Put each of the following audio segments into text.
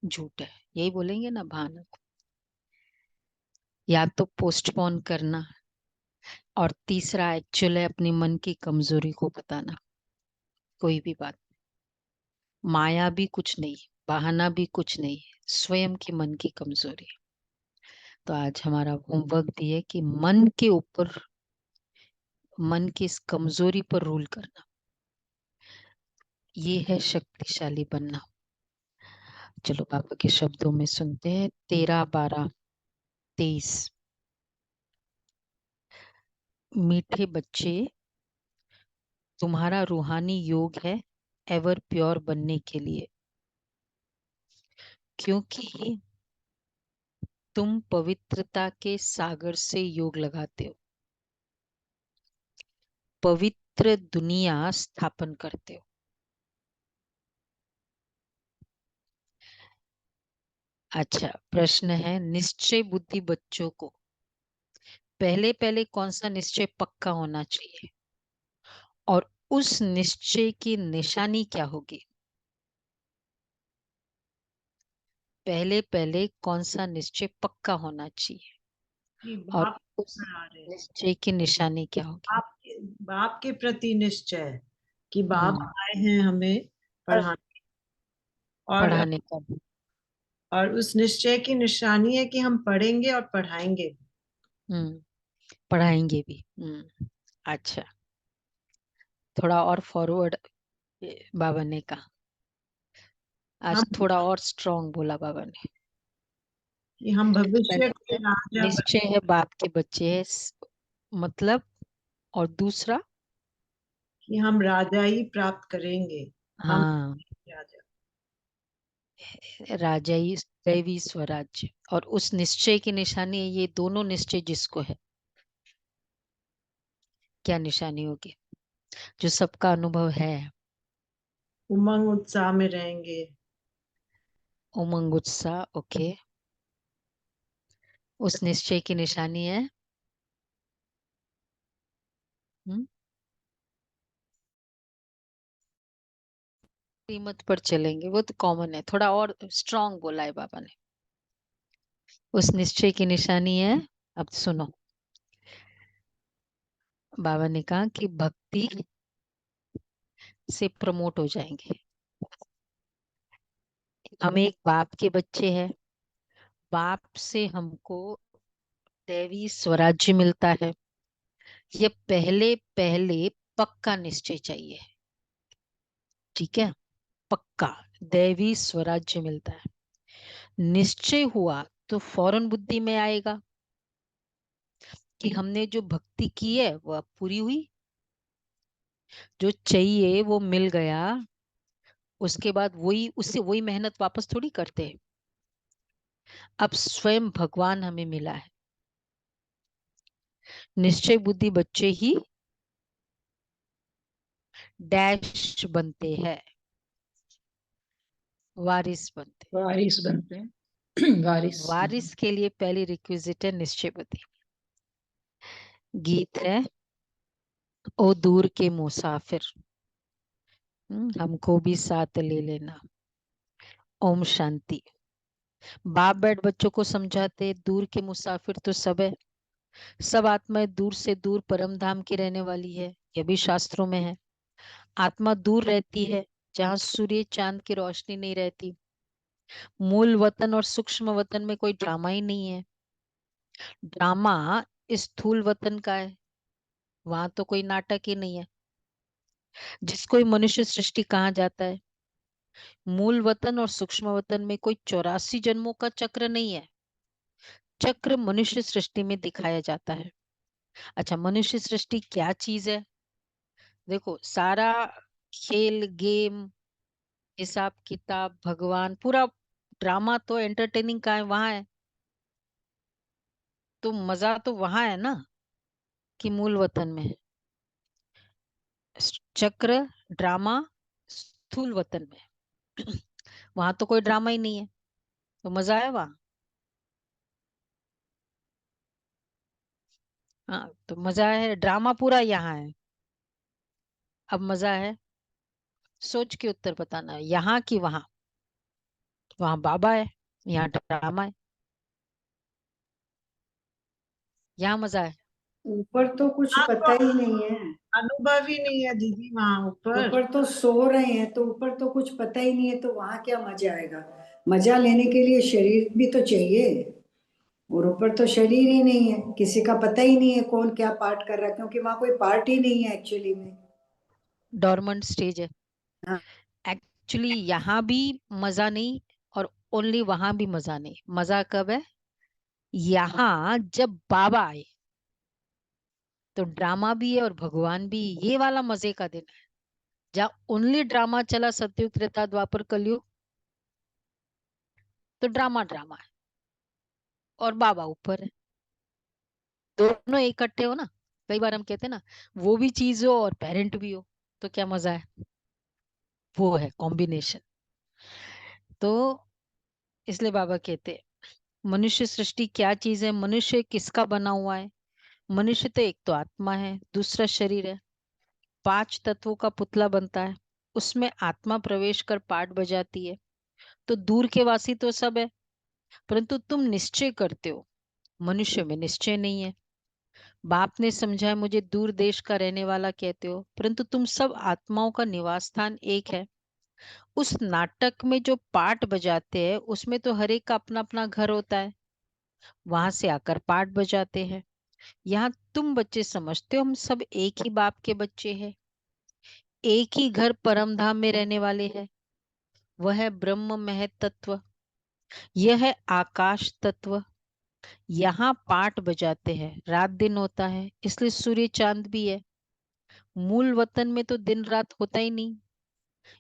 झूठ है, यही बोलेंगे ना भयानक। या तो पोस्टपोन करना, और तीसरा एक्चुअली अपनी मन की कमजोरी को बताना। कोई भी बात, माया भी कुछ नहीं, बहाना भी कुछ नहीं, स्वयं की मन की कमजोरी। तो आज हमारा होमवर्क भी है कि मन के ऊपर, मन की इस कमजोरी पर रूल करना, ये है शक्तिशाली बनना। चलो पापा के शब्दों में सुनते हैं। 13-12-23। मीठे बच्चे, तुम्हारा रूहानी योग है एवर प्योर बनने के लिए, क्योंकि तुम पवित्रता के सागर से योग लगाते हो, पवित्र दुनिया स्थापन करते हो। अच्छा, प्रश्न है, निश्चय बुद्धि बच्चों को पहले पहले कौन सा निश्चय पक्का होना चाहिए, और उस निश्चय की निशानी क्या होगी? पहले पहले कौन सा निश्चय पक्का होना चाहिए, कि और बाप उस पढ़ा रहे हैं। निश्चय की निशानी क्या होगी? बाप के, बाप के प्रति निश्चय कि बाप हम्म। आए हैं हमें पढ़ाने। और पढ़ाने का भी। उस निश्चय की निशानी है कि हम पढ़ेंगे और पढ़ाएंगे। हम्म। पढ़ाएंगे भी। अच्छा, थोड़ा और फॉरवर्ड बाबा ने कहा, आज हम थोड़ा और स्ट्रांग बोला बाबा ने। कि हम भविष्य पहले के राजा निश्चय है बाप के बच्चे हैं, मतलब, और दूसरा, कि हम राजाई प्राप्त करेंगे। हम हाँ, राजा। राजाई दैवी स्वराज्य, और उस निश्चय की निशानी है, ये दोनों निश्चय जिसको है, क्या निशानी होगी जो सबका अनुभव है? उमंग उत्साह में रहेंगे। उमंग उत्साह, ओके। उस निश्चय की निशानी है, हम्म, कीमत पर चलेंगे, वो तो कॉमन है, थोड़ा और स्ट्रांग बोला है बाबा ने। उस निश्चय की निशानी है, अब सुनो, बाबा ने कहा कि भक्ति से प्रमोट हो जाएंगे। हम एक बाप के बच्चे हैं, बाप से हमको दैवी स्वराज्य मिलता है। ये पहले पहले पक्का निश्चय चाहिए, ठीक है? पक्का दैवी स्वराज्य मिलता है। निश्चय हुआ तो फौरन बुद्धि में आएगा कि हमने जो भक्ति की है वो अब पूरी हुई, जो चाहिए वो मिल गया। उसके बाद वही, उससे वही मेहनत वापस थोड़ी करते हैं। अब स्वयं भगवान हमें मिला है। निश्चय बुद्धि बच्चे ही डैश बनते हैं, वारिस बनते वारिस बनते हैं। हैं। वारिस। वारिस के लिए पहली रिक्विजिट है निश्चय बुद्धि। गीत है, ओ दूर के मुसाफिर, हमको भी साथ ले लेना। ओम शांति। बाप बैठ बच्चों को समझाते, दूर के मुसाफिर तो सब है, सब आत्माएं दूर से दूर परम धाम की रहने वाली है, यह भी शास्त्रों में है। आत्मा दूर रहती है जहाँ सूर्य चांद की रोशनी नहीं रहती। मूल वतन और सूक्ष्म वतन में कोई ड्रामा ही नहीं है। ड्रामा इस स्थूल वतन का है, वहां तो कोई नाटक ही नहीं है। जिसको ही मनुष्य सृष्टि कहा जाता है। मूल वतन और सूक्ष्म वतन में कोई 84 जन्मों का चक्र नहीं है। चक्र मनुष्य सृष्टि में दिखाया जाता है। अच्छा, मनुष्य सृष्टि क्या चीज है? देखो, सारा खेल गेम, हिसाब किताब, भगवान, पूरा ड्रामा तो एंटरटेनिंग का है, वहां है। तो मजा तो वहां है ना, कि मूल वतन में है। चक्र, ड्रामा स्थूल वतन में। वहां तो कोई ड्रामा ही नहीं है, तो मजा है वहां। हाँ, तो मजा है, ड्रामा पूरा यहाँ है। अब मजा है, सोच के उत्तर बताना, यहाँ की वहां। वहां बाबा है, यहाँ ड्रामा है। यहाँ मजा है। ऊपर तो कुछ हाँ, पता तो ही नहीं है। अनुभव ही नहीं है दीदी वहां ऊपर। ऊपर तो सो रहे हैं, तो ऊपर तो कुछ पता ही नहीं है, तो वहां क्या मजा आएगा? मजा लेने के लिए शरीर भी तो चाहिए, और ऊपर तो शरीर ही नहीं है, किसी का पता ही नहीं है कौन क्या पार्ट कर रहा है, क्योंकि वहां कोई पार्ट ही नहीं है एक्चुअली में। डॉर्मेंट स्टेज है। हाँ। एक्चुअली यहाँ भी मजा नहीं, और ओनली वहां भी मजा नहीं। मजा कब है? यहाँ जब बाबा आए तो ड्रामा भी है और भगवान भी। ये वाला मजे का दिन है। जहाँ ओनली ड्रामा चला, सतयुग त्रेता द्वापर कलयुग, तो ड्रामा ड्रामा है और बाबा ऊपर है। दोनों इकट्ठे हो ना, कई बार हम कहते हैं ना, वो भी चीज हो और पेरेंट भी हो, तो क्या मजा है। वो है कॉम्बिनेशन। तो इसलिए बाबा कहते हैं, मनुष्य सृष्टि क्या चीज है, मनुष्य किसका बना हुआ है। मनुष्य तो एक तो आत्मा है, दूसरा शरीर है, 5 तत्वों का पुतला बनता है। उसमें आत्मा प्रवेश कर पाठ बजाती है। तो दूर के वासी तो सब है, परंतु तुम निश्चय करते हो, मनुष्य में निश्चय नहीं है। बाप ने समझाया, मुझे दूर देश का रहने वाला कहते हो, परंतु तुम सब आत्माओं का निवास स्थान एक है। उस नाटक में जो पाठ बजाते हैं, उसमें तो हर एक का अपना अपना घर होता है, वहां से आकर पाठ बजाते हैं। यहाँ तुम बच्चे समझते हो हम सब एक ही बाप के बच्चे हैं, एक ही घर परम धाम में रहने वाले हैं। वह है ब्रह्म महत तत्व, यह है आकाश तत्व। यहाँ पाठ बजाते हैं, रात दिन होता है, इसलिए सूर्य चांद भी है। मूल वतन में तो दिन रात होता ही नहीं।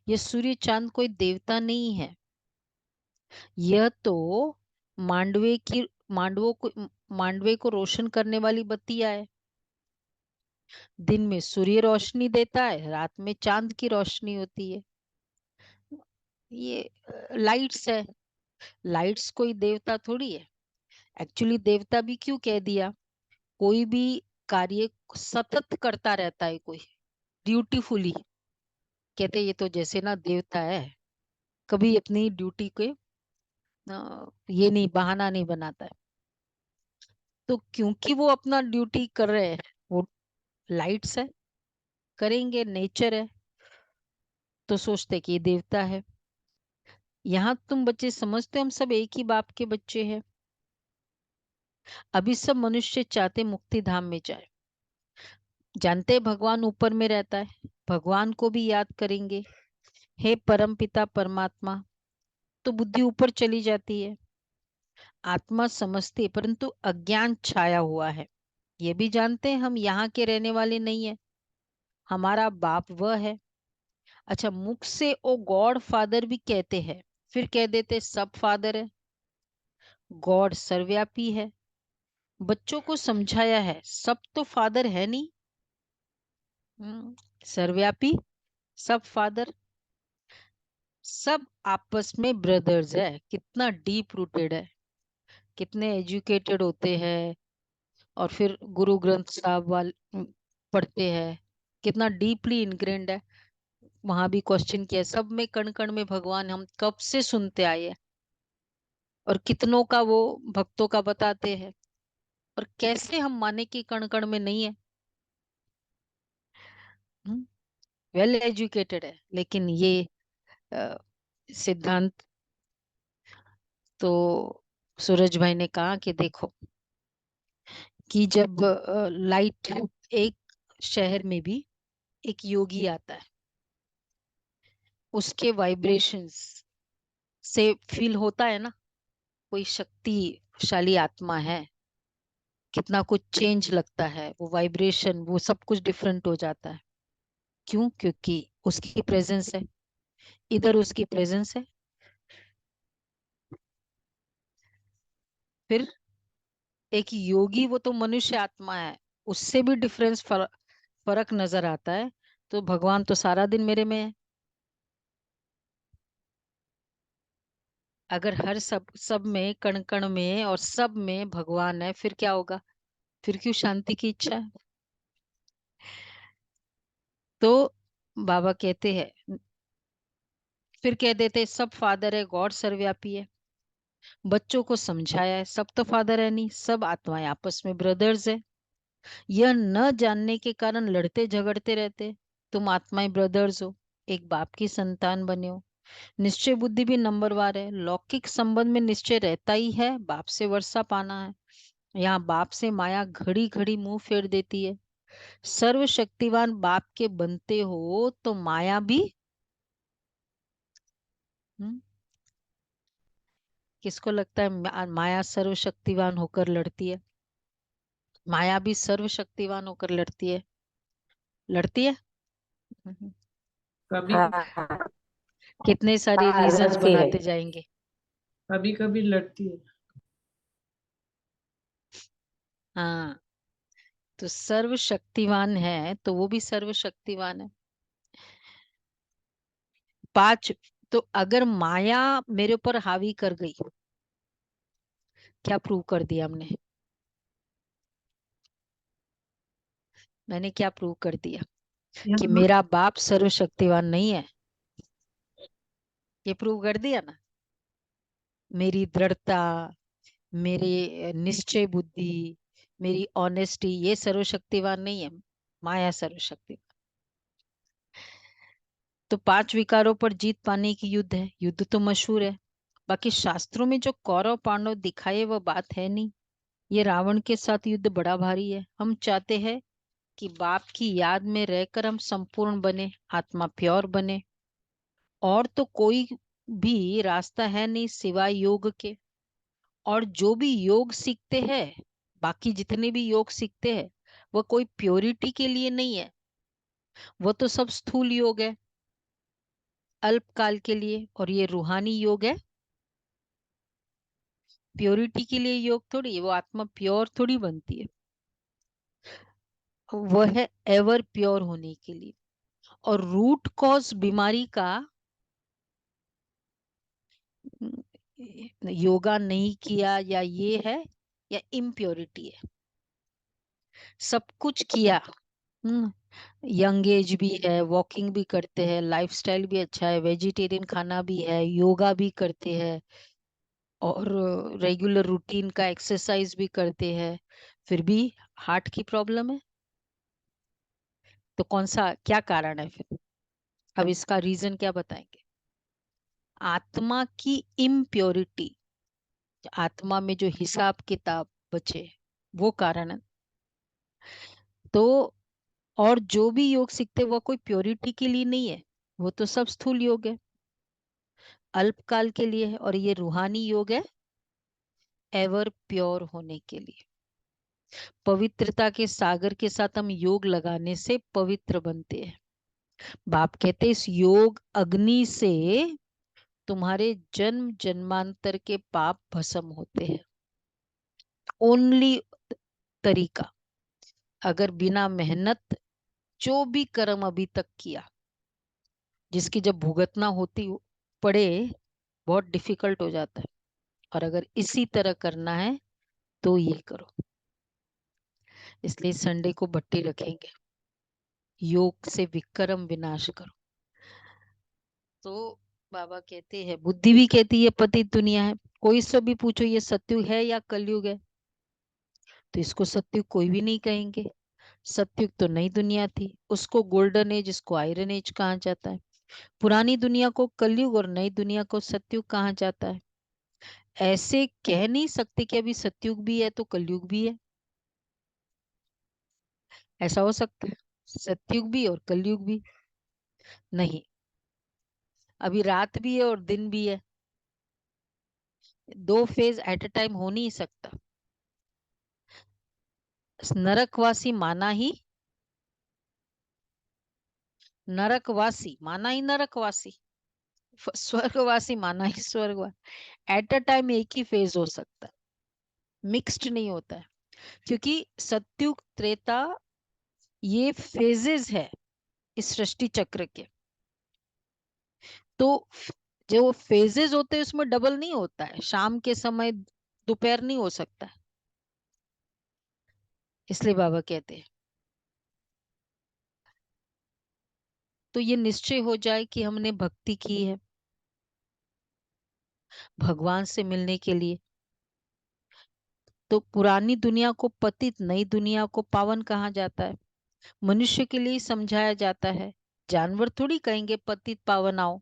यह सूर्य चांद कोई देवता नहीं है, यह तो मांडवे की मांडवे को रोशन करने वाली बत्तियां है। दिन में सूर्य रोशनी देता है, रात में चांद की रोशनी होती है। ये लाइट्स है। लाइट्स कोई देवता थोड़ी है। एक्चुअली देवता भी क्यों कह दिया, कोई भी कार्य सतत करता रहता है कोई, ड्यूटीफुली, कहते ये तो जैसे ना देवता है, कभी अपनी ड्यूटी के ये नहीं, बहाना नहीं बनाता है। तो क्योंकि वो अपना ड्यूटी कर रहे हैं, वो लाइट्स है, करेंगे, नेचर है, तो सोचते कि ये देवता है। यहाँ तुम बच्चे समझते हो हम सब एक ही बाप के बच्चे हैं। अभी सब मनुष्य चाहते मुक्ति धाम में जाए, जानते हैं भगवान ऊपर में रहता है, भगवान को भी याद करेंगे, हे परम पिता परमात्मा, तो बुद्धि ऊपर चली जाती है। आत्मा समझती है, परंतु अज्ञान छाया हुआ है। ये भी जानते हैं हम यहाँ के रहने वाले नहीं है, हमारा बाप वह है। अच्छा, मुख से ओ गॉड फादर भी कहते हैं, फिर कह देते सब फादर है। गॉड सर्वव्यापी है, बच्चों को समझाया है सब तो फादर है नहीं। सर्वव्यापी, सब फादर, सब आपस में ब्रदर्स है। कितना डीप रूटेड है, कितने एजुकेटेड होते हैं, और फिर गुरु ग्रंथ साहब पढ़ते हैं, कितना डीपली इनग्रेंड है। वहां भी क्वेश्चन किया, सब में कण कण में भगवान, हम कब से सुनते आए हैं, और कितनों का वो भक्तों का बताते हैं, और कैसे हम माने कि कण कण में नहीं है। वेल एजुकेटेड है, लेकिन ये अ, सिद्धांत, तो सूरज भाई ने कहा कि देखो, कि जब लाइट, एक शहर में भी एक योगी आता है, उसके वाइब्रेशंस से फील होता है ना, कोई शक्तिशाली आत्मा है, कितना कुछ चेंज लगता है, वो वाइब्रेशन, वो सब कुछ डिफरेंट हो जाता है। क्यों? क्योंकि उसकी प्रेजेंस है, इधर उसकी प्रेजेंस है। फिर एक योगी, वो तो मनुष्य आत्मा है, उससे भी डिफरेंस, फर्क नजर आता है। तो भगवान तो सारा दिन मेरे में है। अगर हर सब में, कण कण में और सब में भगवान है, फिर क्या होगा? फिर क्यों शांति की इच्छा है? तो बाबा कहते हैं, फिर कह देते सब फादर है, गॉड सर्वव्यापी है। बच्चों को समझाया है सब तो फादर है नहीं, सब आत्माएं आपस में ब्रदर्स है। यह न जानने के कारण लड़ते झगड़ते रहते। तुम आत्माएं ब्रदर्स हो, एक बाप की संतान बने हो। निश्चय बुद्धि भी नंबरवार है। लौकिक संबंध में निश्चय रहता ही है, बाप से वर्षा पाना है। यहाँ बाप से माया घड़ी घड़ी मुंह फेर देती है। सर्वशक्तिवान बाप के बनते हो तो माया भी किसको लगता है माया सर्वशक्तिवान होकर लड़ती है? माया भी सर्वशक्तिवान होकर लड़ती है, लड़ती है। कभी हाँ कितने सारे हाँ रीजंस लड़ती है। बनाते जाएंगे। कभी कभी लड़ती है। हाँ, तो सर्वशक्तिवान है तो वो भी सर्वशक्तिवान है। पांच, तो अगर माया मेरे ऊपर हावी कर गई, क्या प्रूव कर दिया हमने? मैंने क्या प्रूव कर दिया? कि यहाँ मेरा बाप सर्वशक्तिवान नहीं है, ये प्रूव कर दिया ना। मेरी दृढ़ता, मेरी निश्चय बुद्धि, मेरी ऑनेस्टी, ये सर्वशक्तिवान नहीं है, माया सर्वशक्तिवान। तो पांच विकारों पर जीत पाने की युद्ध है। युद्ध तो मशहूर है, बाकी शास्त्रों में जो कौरव पांडव दिखाए वो बात है नहीं। ये रावण के साथ युद्ध बड़ा भारी है। हम चाहते हैं कि बाप की याद में रहकर हम संपूर्ण बने, आत्मा प्योर बने। और तो कोई भी रास्ता है नहीं सिवाय योग के। और जो भी योग सीखते हैं, बाकी जितने भी योग सीखते हैं, वो कोई प्योरिटी के लिए नहीं है। वो तो सब स्थूल योग है, अल्पकाल के लिए। और ये रूहानी योग है, प्योरिटी के लिए योग थोड़ी है। वो आत्मा प्योर थोड़ी बनती है, वह है एवर प्योर होने के लिए। और रूट कॉज बीमारी का योगा नहीं किया या ये है या इम्प्योरिटी है। सब कुछ किया, यंग एज भी है, वॉकिंग भी करते हैं, लाइफस्टाइल भी अच्छा है, वेजिटेरियन खाना भी है, योगा भी करते हैं, और रेगुलर रूटीन का एक्सरसाइज भी करते हैं, फिर भी हार्ट की प्रॉब्लम है। तो कौन सा क्या कारण है फिर? अब इसका रीजन क्या बताएंगे? आत्मा की इम्प्योरिटी, आत्मा में जो हिसाब किताब बचे, वो कारण है। तो और जो भी योग सीखते वो कोई प्योरिटी के लिए नहीं है, वो तो सब स्थूल योग है, अल्पकाल के लिए है। और ये रूहानी योग है, एवर प्योर होने के लिए। पवित्रता के सागर के साथ हम योग लगाने से पवित्र बनते हैं। बाप कहते इस योग अग्नि से तुम्हारे जन्म जन्मांतर के पाप भस्म होते हैं। ओनली तरीका, अगर बिना मेहनत जो भी कर्म अभी तक किया, जिसकी जब भुगतना होती पड़े बहुत डिफिकल्ट हो जाता है। और अगर इसी तरह करना है तो ये करो। इसलिए संडे को भट्टी रखेंगे, योग से विक्रम विनाश करो। तो बाबा कहते हैं, बुद्धि भी कहती है पतित दुनिया है। कोई से भी पूछो ये सत्युग है या कलयुग है, तो इसको सत्युग कोई भी नहीं कहेंगे। सत्युग तो नई दुनिया थी, उसको गोल्डन एज, इसको आयरन एज कहा जाता है। पुरानी दुनिया को कलयुग और नई दुनिया को सत्युग कहा जाता है। ऐसे कह नहीं सकते कि अभी सत्युग भी है तो कलयुग भी है। ऐसा हो सकता है सत्युग भी और कलयुग भी? नहीं, अभी रात भी है और दिन भी है, दो फेज एट अ टाइम हो नहीं सकता। नरकवासी माना ही नरकवासी, माना ही नरकवासी, स्वर्गवासी माना ही स्वर्गवासी। एट अ टाइम एक ही फेज हो सकता है, मिक्स्ड नहीं होता है। क्योंकि सत्युग त्रेता ये फेजेस है इस सृष्टि चक्र के। तो जो फेजेस होते हैं उसमें डबल नहीं होता है, शाम के समय दोपहर नहीं हो सकता है। इसलिए बाबा कहते हैं, तो ये निश्चय हो जाए कि हमने भक्ति की है, भगवान से मिलने के लिए। तो पुरानी दुनिया को पतित, नई दुनिया को पावन कहा जाता है। मनुष्य के लिए समझाया जाता है। जानवर थोड़ी कहेंगे पतित पावन आओ।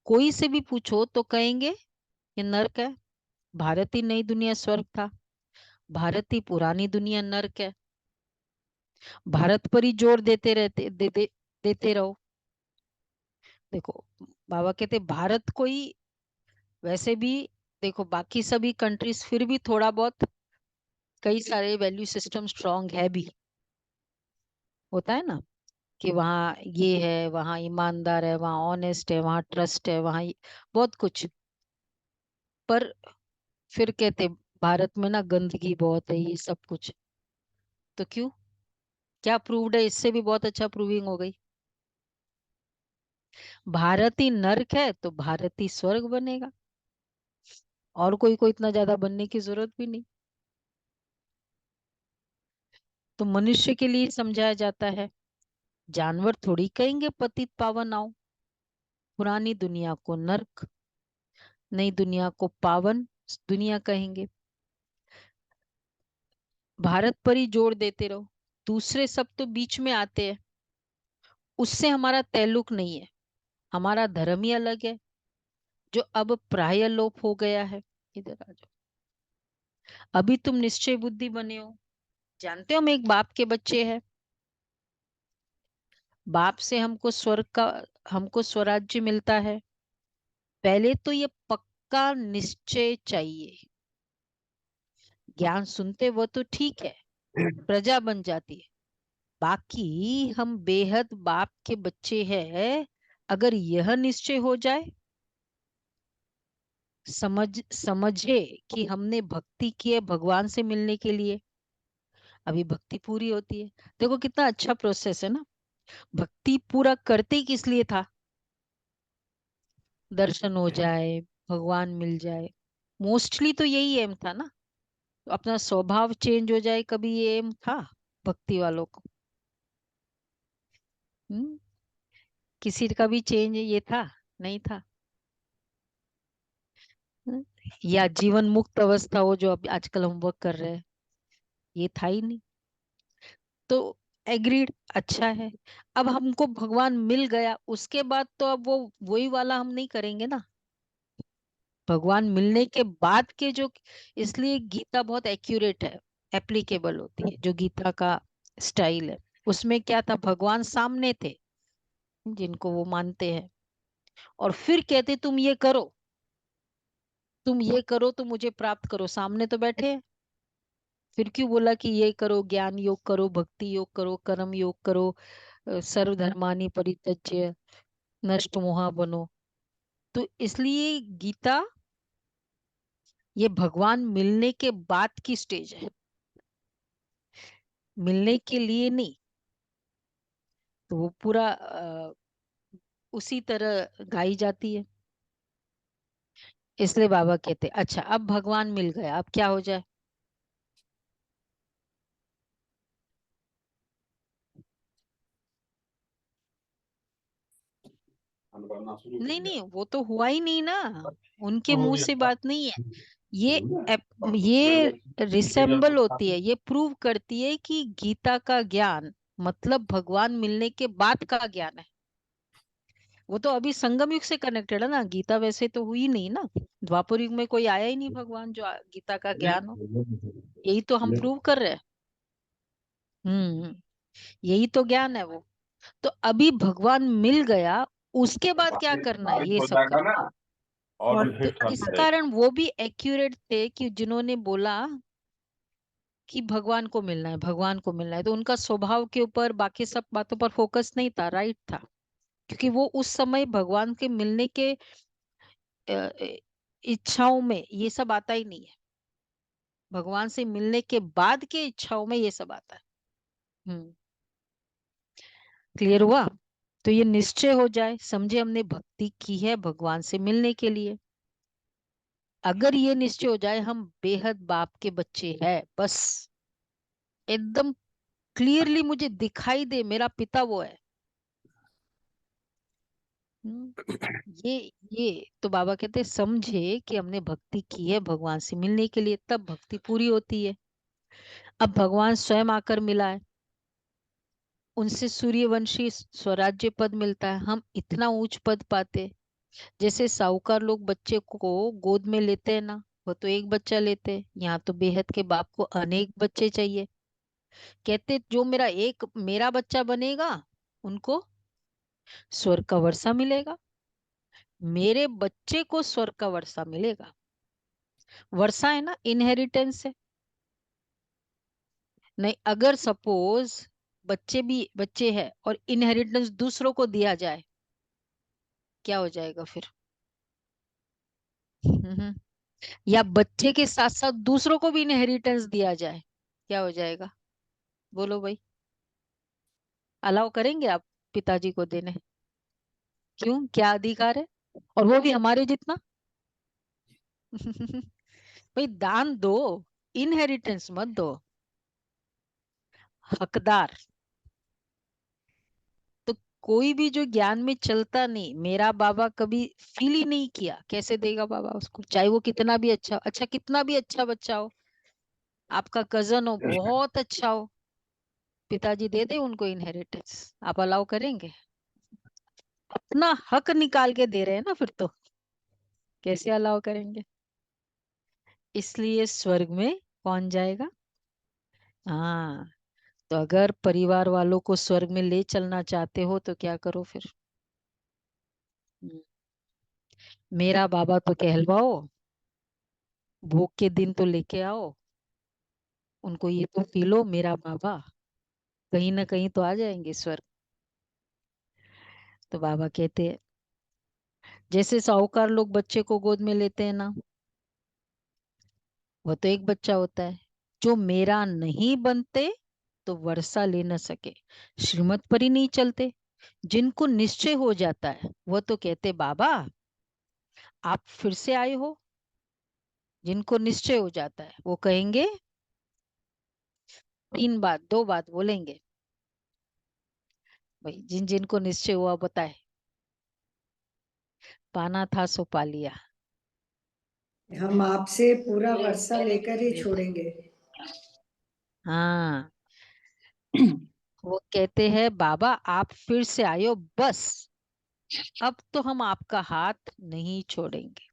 कोई से भी पूछो तो कहेंगे ये नर्क है। भारत ही नई दुनिया स्वर्ग था, भारत ही पुरानी दुनिया नर्क है। भारत पर ही जोर देते रहो। देखो, बाबा कहते भारत को ही, वैसे भी देखो बाकी सभी कंट्रीज फिर भी थोड़ा बहुत कई सारे वैल्यू सिस्टम स्ट्रांग है भी, होता है ना, कि वहाँ ये है, वहाँ ईमानदार है, वहाँ ऑनेस्ट है, वहाँ ट्रस्ट है, वहाँ बहुत कुछ। पर फिर कहते भारत में ना गंदगी बहुत है, ये सब कुछ। तो क्यों, क्या प्रूव्ड है? इससे भी बहुत अच्छा प्रूविंग हो गई। भारत ही नर्क है तो भारत ही स्वर्ग बनेगा, और कोई को इतना ज्यादा बनने की जरूरत भी नहीं। तो मनुष्य के लिए समझाया जाता है। जानवर थोड़ी कहेंगे पतित पावन आओ। पुरानी दुनिया को नर्क, नई दुनिया को पावन दुनिया कहेंगे। भारत पर ही जोर देते रहो। दूसरे सब तो बीच में आते हैं, उससे हमारा ताल्लुक नहीं है। हमारा धर्म ही अलग है, जो अब प्राय लोप हो गया है। इधर आ जाओ। अभी तुम निश्चय बुद्धि बने हो। जानते हो हम एक बाप के बच्चे हैं। बाप से हमको स्वर्ग का, हमको स्वराज्य मिलता है। पहले तो ये पक्का निश्चय चाहिए। ज्ञान सुनते वो तो ठीक है, प्रजा बन जाती है। बाकी हम बेहद बाप के बच्चे हैं। अगर यह निश्चय हो जाए, समझे कि हमने भक्ति की है भगवान से मिलने के लिए, अभी भक्ति पूरी होती है। देखो कितना अच्छा प्रोसेस है ना। भक्ति पूरा करते ही किस लिए था? दर्शन हो जाए, भगवान मिल जाए। मोस्टली तो यही एम था ना। तो अपना स्वभाव चेंज हो जाए, कभी ये एम था भक्ति वालों को? हम्म किसी का भी चेंज ये था? नहीं था। हम्म, या जीवन मुक्त अवस्था हो जो अब आजकल हम वर्क कर रहे हैं, ये था ही नहीं। तो एग्रीड, अच्छा है। अब हमको भगवान मिल गया, उसके बाद तो अब वो वही वाला हम नहीं करेंगे ना। भगवान मिलने के बाद के जो, इसलिए गीता बहुत एक्यूरेट है, एप्लीकेबल होती है जो गीता का स्टाइल है। उसमें क्या था, भगवान सामने थे जिनको वो मानते हैं, और फिर कहते तुम ये करो, तुम ये करो तो मुझे प्राप्त करो। सामने तो बैठे हैं। फिर क्यों बोला कि ये करो, ज्ञान योग करो, भक्ति योग करो, कर्म योग करो, सर्वधर्मानि परित्यज्य नष्ट मोहा बनो। तो इसलिए गीता ये भगवान मिलने के बाद की स्टेज है, मिलने के लिए नहीं। तो वो पूरा उसी तरह गाई जाती है। इसलिए बाबा कहते अच्छा अब भगवान मिल गया, अब क्या हो जाए? नहीं नहीं, वो तो हुआ ही नहीं ना। उनके मुंह से बात नहीं है ये। ये रिसेंबल होती है, ये प्रूव करती है कि गीता का ज्ञान मतलब भगवान मिलने के बाद का ज्ञान है। वो तो अभी संगम युग से कनेक्टेड है ना, गीता वैसे तो हुई नहीं ना। द्वापर युग में कोई आया ही नहीं भगवान जो गीता का ज्ञान हो। यही तो हम प्रूव कर रहे हैं। हम्म यही तो ज्ञान है वो। तो अभी भगवान मिल गया, उसके बाद क्या करना है ये सब करना है। और तो इस कारण वो भी एक्यूरेट थे कि जिन्होंने बोला कि भगवान को मिलना है, भगवान को मिलना है, तो उनका स्वभाव के ऊपर बाकी सब बातों पर फोकस नहीं था, राइट था। क्योंकि वो उस समय भगवान के मिलने के इच्छाओं में ये सब आता ही नहीं है। भगवान से मिलने के बाद के इच्छाओं में ये सब आता है। क्लियर हुआ? तो ये निश्चय हो जाए, समझे हमने भक्ति की है भगवान से मिलने के लिए। अगर ये निश्चय हो जाए हम बेहद बाप के बच्चे हैं, बस एकदम क्लियरली मुझे दिखाई दे मेरा पिता वो है। ये तो बाबा कहते समझे कि हमने भक्ति की है भगवान से मिलने के लिए, तब भक्ति पूरी होती है। अब भगवान स्वयं आकर मिला है, उनसे सूर्यवंशी स्वराज्य पद मिलता है, हम इतना ऊंच पद पाते। जैसे साहूकार लोग बच्चे को गोद में लेते हैं ना, वो तो एक बच्चा लेते हैं, यहाँ तो बेहद के बाप को अनेक बच्चे चाहिए। कहते जो मेरा बच्चा बनेगा उनको स्वर्ग का वर्षा मिलेगा, मेरे बच्चे को स्वर्ग का वर्षा मिलेगा। वर्षा है ना, इनहेरिटेंस है। नहीं, अगर सपोज बच्चे भी बच्चे हैं और इनहेरिटेंस दूसरों को दिया जाए, क्या हो जाएगा फिर? या बच्चे के साथ साथ दूसरों को भी इनहेरिटेंस दिया जाए, क्या हो जाएगा? बोलो भाई, अलाउ करेंगे आप पिताजी को देने? क्यों, क्या अधिकार है? और वो भी हमारे जितना। भाई दान दो, इनहेरिटेंस मत दो। हकदार तो कोई भी जो ज्ञान में चलता नहीं, मेरा बाबा कभी फील ही नहीं किया, कैसे देगा बाबा उसको? चाहे वो कितना भी अच्छा कितना भी अच्छा बच्चा हो, आपका कजन हो, बहुत अच्छा हो, पिताजी दे दे उनको इनहेरिटेंस, आप अलाउ करेंगे? अपना हक निकाल के दे रहे हैं ना फिर तो, कैसे अलाउ करेंगे? इसलिए स्वर्ग में कौन जाएगा? हाँ, तो अगर परिवार वालों को स्वर्ग में ले चलना चाहते हो तो क्या करो फिर? हम्म, मेरा बाबा तो कहलवाओ, भोग के दिन तो लेके आओ उनको, ये तो पी लो मेरा बाबा, कहीं ना कहीं तो आ जाएंगे स्वर्ग। तो बाबा कहते हैं जैसे साहूकार लोग बच्चे को गोद में लेते हैं ना, वो तो एक बच्चा होता है। जो मेरा नहीं बनते तो वर्षा ले न सके, श्रीमत पर ही नहीं चलते। जिनको निश्चय हो जाता है वो तो कहते बाबा आप फिर से आए हो। जिनको निश्चय हो जाता है वो कहेंगे, तीन बात दो बात बोलेंगे। भाई जिन जिनको निश्चय हुआ बताए, पाना था सो पा लिया। हम आपसे पूरा पहले वर्षा पहले लेकर ही किसी ने छोड़ेंगे। हाँ, वो कहते हैं बाबा आप फिर से आयो बस, अब तो हम आपका हाथ नहीं छोड़ेंगे।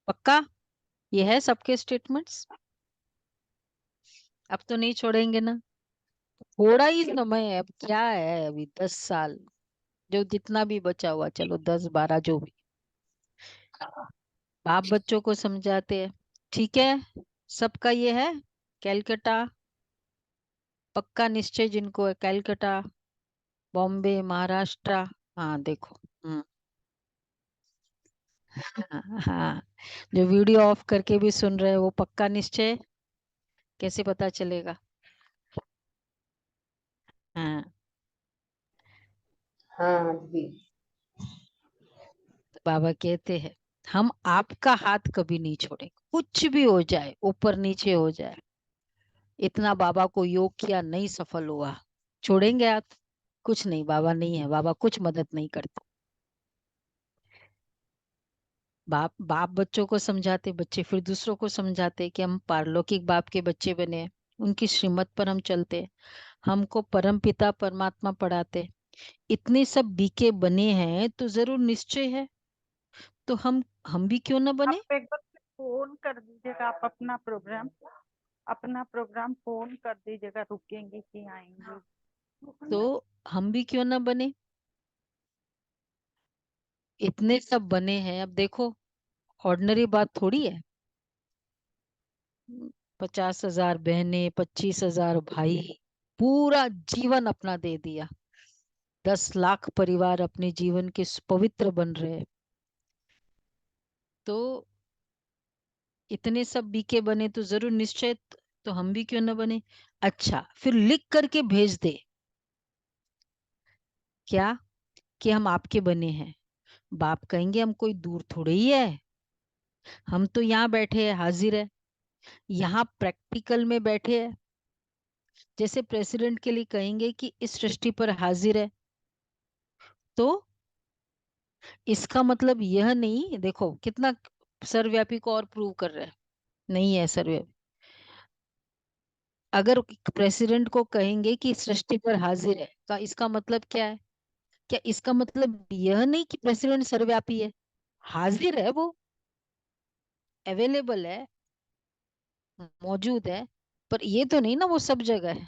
पक्का? ये है सबके स्टेटमेंट्स, अब तो नहीं छोड़ेंगे ना? थोड़ा ही समय है, अब क्या है, अभी 10 साल, जो जितना भी बचा हुआ, चलो 10 12 जो भी, बाप बच्चों को समझाते हैं। ठीक है, सबका ये है कैलकाटा, पक्का निश्चय जिनको है कैलकाटा, बॉम्बे, महाराष्ट्र। हाँ देखो। हाँ हाँ, जो वीडियो ऑफ करके भी सुन रहे हैं वो पक्का निश्चय, कैसे पता चलेगा? हाँ, हाँ जी। तो बाबा कहते हैं हम आपका हाथ कभी नहीं छोड़ेंगे, कुछ भी हो जाए, ऊपर नीचे हो जाए। इतना बाबा को योग किया, नहीं सफल हुआ, छोड़ेंगे हाथ? कुछ नहीं, बाबा नहीं है, बाबा कुछ मदद नहीं करते। बाप बाप बच्चों को समझाते, बच्चे फिर दूसरों को समझाते कि हम पारलौकिक बाप के बच्चे बने हैं, उनकी श्रीमत पर हम चलते हैं। हमको परम पिता परमात्मा पढ़ाते, इतने सब बीके बने हैं तो जरूर निश्चय है, तो हम भी क्यों ना बने? आप एक बार फोन कर दीजिएगा, आप अपना प्रोग्राम फोन कर दीजिएगा, रुकेंगे कि आएंगे? तो हम भी क्यों ना बने? इतने सब बने हैं, अब देखो, ऑर्डिनरी बात थोड़ी है। 50,000 बहनें, 25,000 भाई, पूरा जीवन अपना दे दिया, 10 लाख परिवार अपने जीवन के पवित्र बन रहे हैं। तो इतने सब बीके बने तो जरूर निश्चय, तो हम भी क्यों ना बने? अच्छा, फिर लिख करके भेज दे, क्या कि हम आपके बने हैं। बाप कहेंगे हम कोई दूर थोड़े ही है, हम तो यहाँ बैठे हैं, हाजिर है, यहाँ प्रैक्टिकल में बैठे हैं। जैसे प्रेसिडेंट के लिए कहेंगे कि इस सृष्टि पर हाजिर है, तो इसका मतलब यह नहीं, देखो कितना सर्वव्यापी को और प्रूव कर रहा है, नहीं है सर्वव्यापी। अगर प्रेसिडेंट को कहेंगे कि सृष्टि पर हाजिर है, का इसका मतलब क्या है? क्या इसका मतलब यह नहीं कि प्रेसिडेंट सर्वव्यापी है? हाजिर है वो, अवेलेबल है, मौजूद है, पर ये तो नहीं ना वो सब जगह है।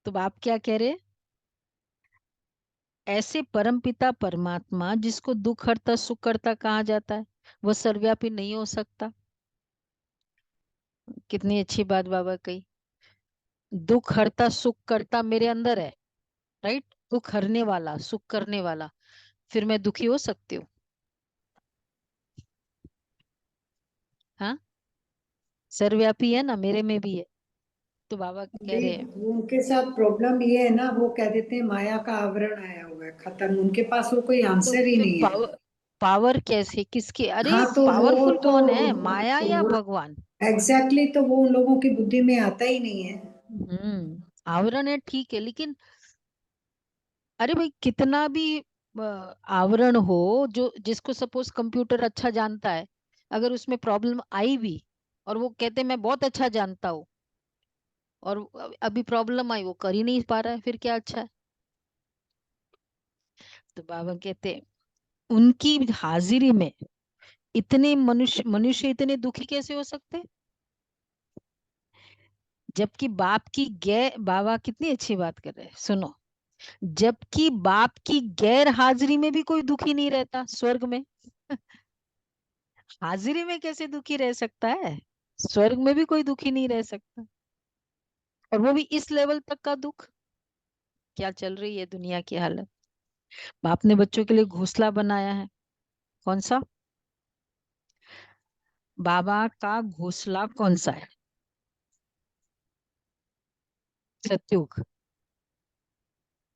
तो आप क्या कह रहे हैं? ऐसे परमपिता परमात्मा जिसको दुख हरता सुख करता कहा जाता है, वो सर्वव्यापी नहीं हो सकता। कितनी अच्छी बात बाबा कही। दुख हरता सुख करता मेरे अंदर है, राइट? दुख हरने वाला, सुख करने वाला, फिर मैं दुखी हो सकती हूँ? हाँ, सर्वव्यापी है ना, मेरे में भी है। तो बाबा कह अभी रहे हैं, उनके साथ प्रॉब्लम ये है ना, वो कह देते हैं माया का आवरण आया हुआ है, खत्म, उनके पास वो कोई तो आंसर ही फिर नहीं है। पावर, पावर कैसे, किसके? अरे हाँ तो वो पावरफुल तो कौन है, माया या भगवान? एग्जैक्टली तो वो उन लोगों की बुद्धि में आता ही नहीं है। आवरण है ठीक है, लेकिन अरे भाई कितना भी आवरण हो, जो जिसको सपोज कंप्यूटर अच्छा जानता है, अगर उसमें प्रॉब्लम आई भी और वो कहते मैं बहुत अच्छा जानता हूँ, और अभी प्रॉब्लम आई वो कर ही नहीं पा रहा है, फिर क्या अच्छा है? तो बाबा कहते हैं, उनकी हाजिरी में इतने मनुष्य मनुष्य इतने दुखी कैसे हो सकते हैं? जबकि बाप की गैर, बाबा कितनी अच्छी बात कर रहे हैं, सुनो। जबकि बाप की गैर हाजिरी में भी कोई दुखी नहीं रहता स्वर्ग में। हाजिरी में कैसे दुखी रह सकता है? स्वर्ग में भी कोई दुखी नहीं रह सकता, और वो भी इस लेवल तक का दुख। क्या चल रही है दुनिया की हालत। बाप ने बच्चों के लिए घोंसला बनाया है, कौन सा? बाबा का घोंसला कौन सा है? सत्युग।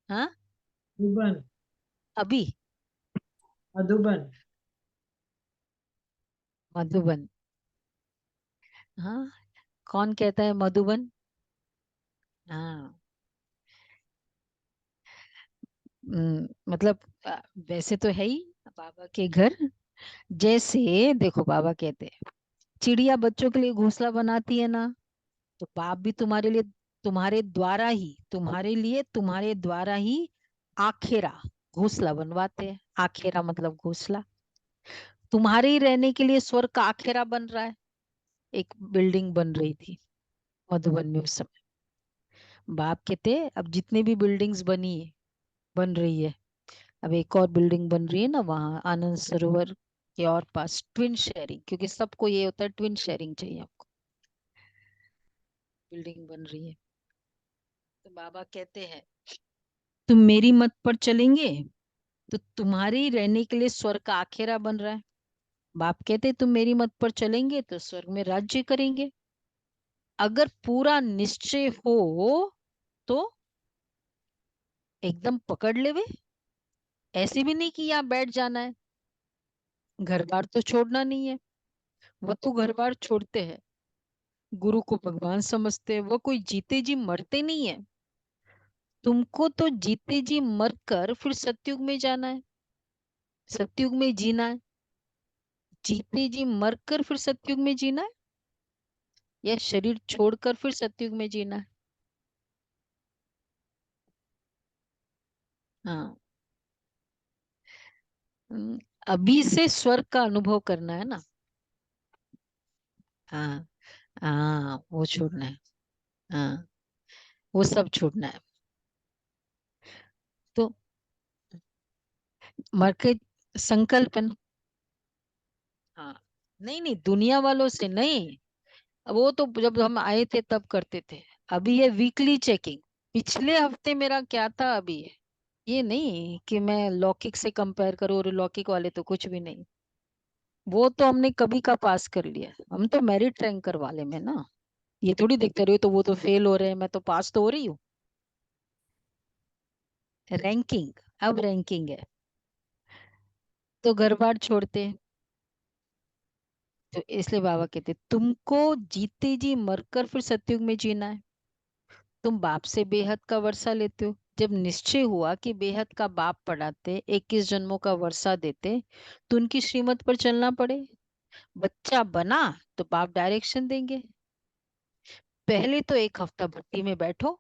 हाँ, मधुबन। अभी मधुबन। मधुबन। हाँ, कौन कहता है मधुबन? हाँ, मतलब वैसे तो है ही बाबा के घर। जैसे देखो बाबा कहते हैं, चिड़िया बच्चों के लिए घोंसला बनाती है ना, तो बाप भी तुम्हारे लिए, तुम्हारे द्वारा ही, तुम्हारे लिए तुम्हारे द्वारा ही आखेरा घोंसला बनवाते हैं। आखेरा मतलब घोंसला। तुम्हारे ही रहने के लिए स्वर्ग का आखेरा बन रहा है। एक बिल्डिंग बन रही थी मधुबन में उस समय। बाप कहते हैं, अब जितने भी बिल्डिंग्स बनी है, बन रही है, अब एक और बिल्डिंग बन रही है ना वहाँ आनंद सरोवर के और पास, ट्विन शेयरिंग, क्योंकि सबको ये होता है ट्विन शेयरिंग चाहिए हमको। बिल्डिंग बन रही है। तो बाबा कहते हैं, तुम मेरी मत पर चलेंगे तो तुम्हारे ही रहने के लिए स्वर्ग का आखेरा बन रहा है। बाप कहते तुम मेरी मत पर चलेंगे तो स्वर्ग में राज्य करेंगे। अगर पूरा निश्चय हो तो एकदम पकड़ ले वे। ऐसे भी नहीं कि यहाँ बैठ जाना है, घर बार तो छोड़ना नहीं है। वो तो घर बार छोड़ते हैं, गुरु को भगवान समझते हैं, वो कोई जीते जी मरते नहीं है। तुमको तो जीते जी मर कर फिर सतयुग में जाना है, सतयुग में जीना है। जीते जी मर कर फिर सतयुग में जीना है, या शरीर छोड़कर फिर सतयुग में जीना है? हाँ, हम्म, अभी से स्वर्ग का अनुभव करना है ना। हाँ, हाँ वो छोड़ना है। हाँ, वो सब छोड़ना है। तो मर के संकल्प है ना। हाँ, नहीं नहीं, दुनिया वालों से नहीं। वो तो जब हम आए थे तब करते थे। अभी ये वीकली चेकिंग, पिछले हफ्ते मेरा क्या था अभी है। ये नहीं कि मैं लौकिक से कंपेयर करूँ, और लौकिक वाले तो कुछ भी नहीं। वो तो हमने कभी का पास कर लिया, हम तो मेरिट रैंकर वाले में ना। ये थोड़ी देखते रहे तो वो तो फेल हो रहे हैं, मैं तो पास तो हो रही हूँ। रैंकिंग, अब रैंकिंग है। तो घर बार छोड़ते हैं। तो इसलिए बाबा कहते तुमको जीते जी मरकर फिर सतयुग में जीना है। तुम बाप से बेहद का वर्षा लेते हो, जब निश्चय हुआ कि बेहद का बाप पढ़ाते, 21 जन्मों का वर्षा देते, तो उनकी श्रीमत पर चलना पड़े। बच्चा बना तो बाप डायरेक्शन देंगे। पहले तो 1 हफ्ता भट्टी में बैठो,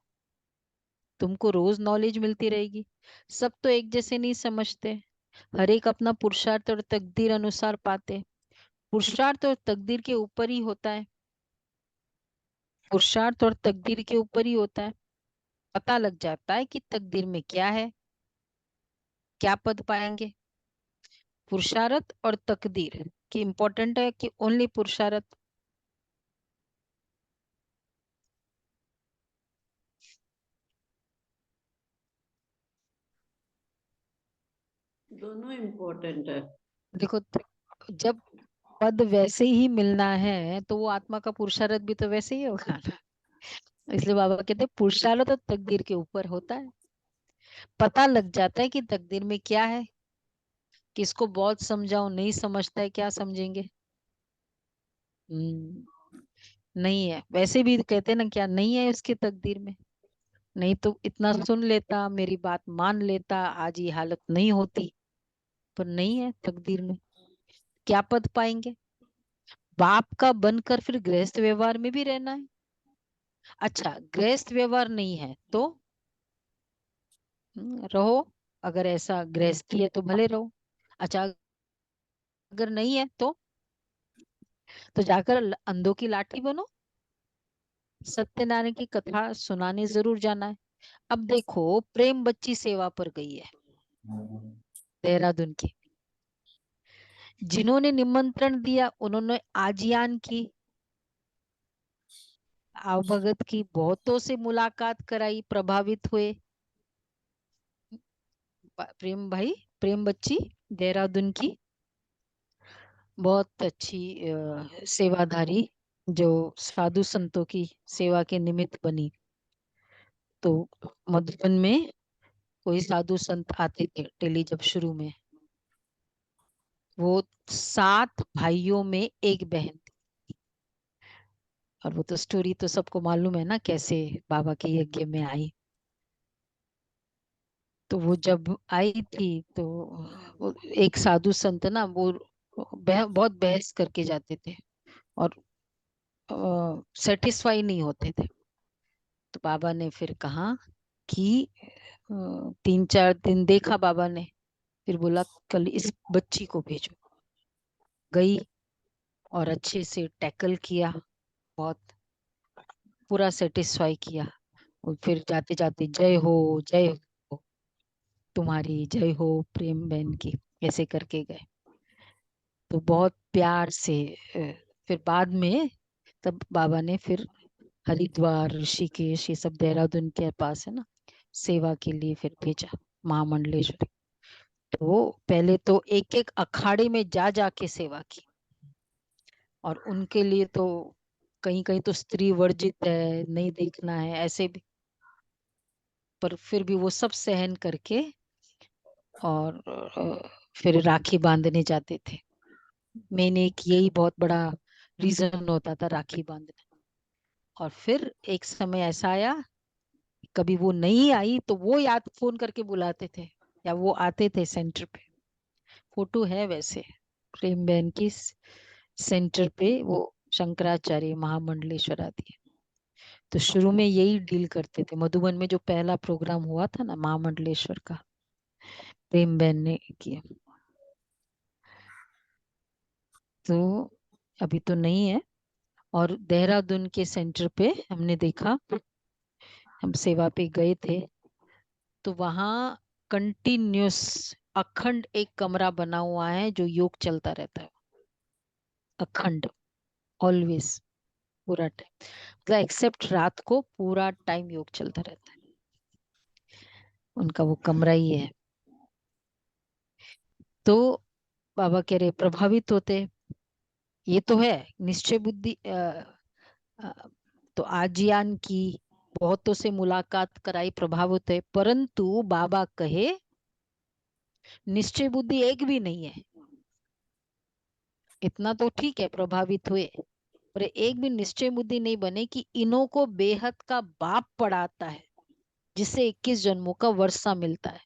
तुमको रोज नॉलेज मिलती रहेगी। सब तो एक जैसे नहीं समझते, हर एक अपना पुरुषार्थ और तकदीर अनुसार पाते। पुरुषार्थ और तकदीर के ऊपर ही होता है, पुरुषार्थ और तकदीर के ऊपर ही होता है। पता लग जाता है कि तकदीर में क्या है, क्या पद पाएंगे। पुरुषार्थ और तकदीर की इम्पोर्टेंट है कि ओनली पुरुषार्थ। दोनों इम्पोर्टेंट है। देखो, जब पद वैसे ही मिलना है तो वो आत्मा का पुरुषार्थ भी तो वैसे ही होगा ना। इसलिए बाबा कहते हैं पुरुषार्थ तो तकदीर के ऊपर होता है। पता लग जाता है कि तकदीर में क्या है। किसको बहुत समझाओ नहीं समझता है, क्या समझेंगे। नहीं है, वैसे भी कहते हैं ना, क्या नहीं है उसकी तकदीर में। नहीं तो इतना सुन लेता, मेरी बात मान लेता, आज ये हालत नहीं होती। पर नहीं है तकदीर में, क्या पद पाएंगे। बाप का बनकर फिर गृहस्थ व्यवहार में भी रहना है। अच्छा, गृहस्थ व्यवहार नहीं है तो रहो, अगर ऐसा गृहस्थी है तो भले रहो। अच्छा, अगर नहीं है तो जाकर अंधों की लाठी बनो। सत्यनारायण की कथा सुनाने जरूर जाना है। अब देखो, प्रेम बच्ची सेवा पर गई है देहरादून की। जिन्होंने निमंत्रण दिया उन्होंने आजियान की, आवभगत की, बहुतों से मुलाकात कराई, प्रभावित हुए। प्रेम भाई, प्रेम बच्ची देहरादून की बहुत अच्छी सेवाधारी, जो साधु संतों की सेवा के निमित्त बनी। तो मधुबन में कोई साधु संत आते थे डेली, जब शुरू में वो 7 भाइयों में एक बहन थी। और वो तो स्टोरी तो सबको मालूम है ना, कैसे बाबा के यज्ञ में आई। तो वो जब आई थी तो वो एक साधु संत ना, वो बहुत बहस करके जाते थे और सेटिस्फाई नहीं होते थे। तो बाबा ने फिर कहा कि 3-4 दिन देखा बाबा ने, फिर बोला कल इस बच्ची को भेजो। गई और अच्छे से टैकल किया, बहुत पूरा सेटिस्फाई किया। और फिर जाते जाते जय हो तुम्हारी, जय हो प्रेम बहन की, ऐसे करके गए। तो बहुत प्यार से फिर बाद में तब बाबा ने फिर हरिद्वार, ऋषिकेश, ये सब देहरादून के पास है ना, सेवा के लिए फिर भेजा महामंडलेश्वरी। तो पहले तो एक एक अखाड़े में जा जाके सेवा की। और उनके लिए तो कहीं कहीं तो स्त्री वर्जित है, नहीं देखना है, ऐसे भी। पर फिर भी वो सब सहन करके और फिर राखी बांधने जाते थे। मेन एक यही बहुत बड़ा रीजन होता था, राखी बांधना। और फिर एक समय ऐसा आया, कभी वो नहीं आई तो वो याद फोन करके बुलाते थे, या वो आते थे सेंटर पे। फोटो है वैसे प्रेम बहन की, सेंटर पे वो शंकराचार्य महामंडलेश्वर आदि है। तो शुरू में यही डील करते थे। मधुबन में जो पहला प्रोग्राम हुआ था ना महामंडलेश्वर का, प्रेम बहन ने किया। तो अभी तो नहीं है। और देहरादून के सेंटर पे हमने देखा, हम सेवा पे गए थे, तो वहाँ कंटिन्यूस अखंड एक कमरा बना हुआ है जो योग चलता रहता है। अखंड, ऑलवेज, पूरा टाइम, मतलब एक्सेप्ट रात को पूरा टाइम योग चलता रहता है। उनका वो कमरा ही है। तो बाबा कह रहे प्रभावित होते, ये तो है निश्चय बुद्धि। अ, तो आजियान की, बहुतों से मुलाकात कराई, प्रभावित है, परंतु बाबा कहे निश्चय बुद्धि एक भी नहीं है। इतना तो ठीक है प्रभावित हुए, पर एक भी निश्चय बुद्धि नहीं बने कि इन्हों को बेहद का बाप पढ़ाता है। जिससे 21 जन्मों का वर्षा मिलता है।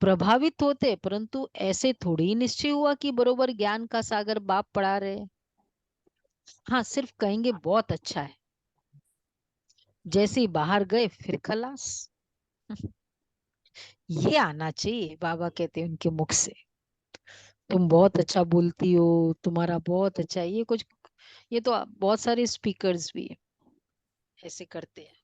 प्रभावित होते, परंतु ऐसे थोड़ी ही निश्चय हुआ कि बरोबर ज्ञान का सागर बाप पढ़ा रहे हैं। हाँ, सिर्फ कहेंगे बहुत अच्छा है, जैसे ही बाहर गए फिर खलास। ये आना चाहिए, बाबा कहते हैं उनके मुख से, तुम बहुत अच्छा बोलती हो, तुम्हारा बहुत अच्छा है। ये कुछ, ये तो बहुत सारे स्पीकर्स भी ऐसे करते हैं।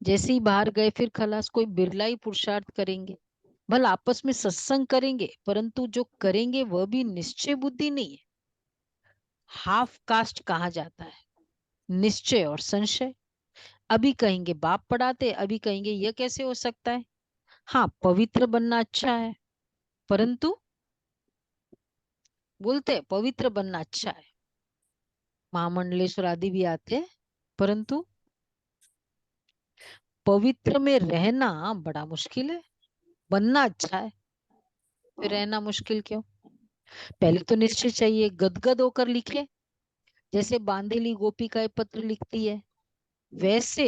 जैसे ही बाहर गए फिर खलास। कोई बिरला ही पुरुषार्थ करेंगे, भला आपस में सत्संग करेंगे, परंतु जो करेंगे वह भी निश्चय बुद्धि नहीं है। हाफ कास्ट कहा जाता है निश्चय और संशय। अभी कहेंगे बाप पढ़ाते, अभी कहेंगे यह कैसे हो सकता है। हाँ, पवित्र बनना अच्छा है, परंतु बोलते पवित्र बनना अच्छा है, महामंडलेश्वर आदि भी आते हैं, परंतु पवित्र में रहना बड़ा मुश्किल है। बनना अच्छा है, फिर रहना मुश्किल क्यों। पहले तो निश्चय चाहिए, गदगद होकर लिखे, जैसे बांधेली गोपिका पत्र लिखती है, वैसे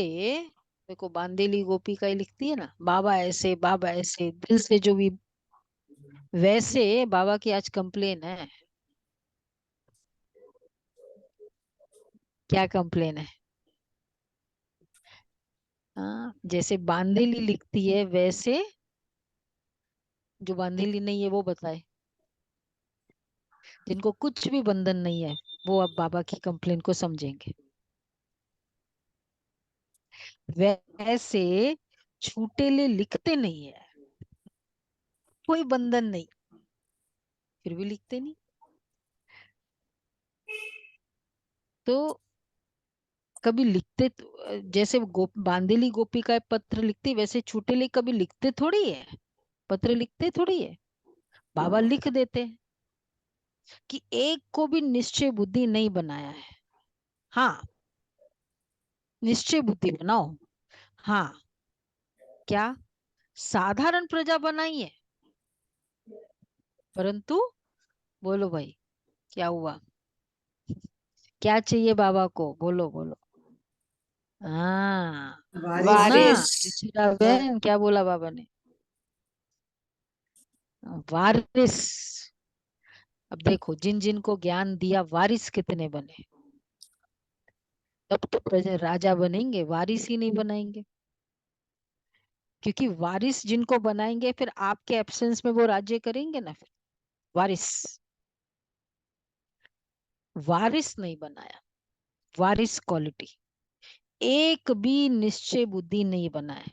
देखो बांधेली गोपिका लिखती है ना, बाबा ऐसे दिल से जो भी, वैसे बाबा की आज कंप्लेन है। क्या कंप्लेन है? हाँ, जैसे बांधेली लिखती है वैसे जो बांधेली नहीं है वो बताए, जिनको कुछ भी बंधन नहीं है वो अब बाबा की कंप्लेन को समझेंगे। वैसे छूटेले लिखते नहीं है, कोई बंधन नहीं, फिर भी लिखते नहीं। तो कभी लिखते जैसे बांधेली गोपिका पत्र लिखती, वैसे छूटेले कभी लिखते थोड़ी है, पत्र लिखते थोड़ी है। बाबा लिख देते हैं कि एक को भी निश्चय बुद्धि नहीं बनाया है। हाँ, निश्चय बुद्धि बनाओ। हाँ, क्या साधारण प्रजा बनाई है, परंतु बोलो भाई क्या हुआ, क्या चाहिए बाबा को, बोलो बोलो। हाँ, सुना वारिस। ऋचिरा बहन, क्या बोला बाबा ने? वारिस। अब देखो जिन जिन को ज्ञान दिया वारिस कितने बने। तब तो प्रजा राजा बनेंगे, वारिस ही नहीं बनाएंगे, क्योंकि वारिस जिनको बनाएंगे फिर आपके एब्सेंस में वो राज्य करेंगे ना। फिर वारिस, वारिस नहीं बनाया, वारिस क्वालिटी। एक भी निश्चय बुद्धि नहीं बनाए,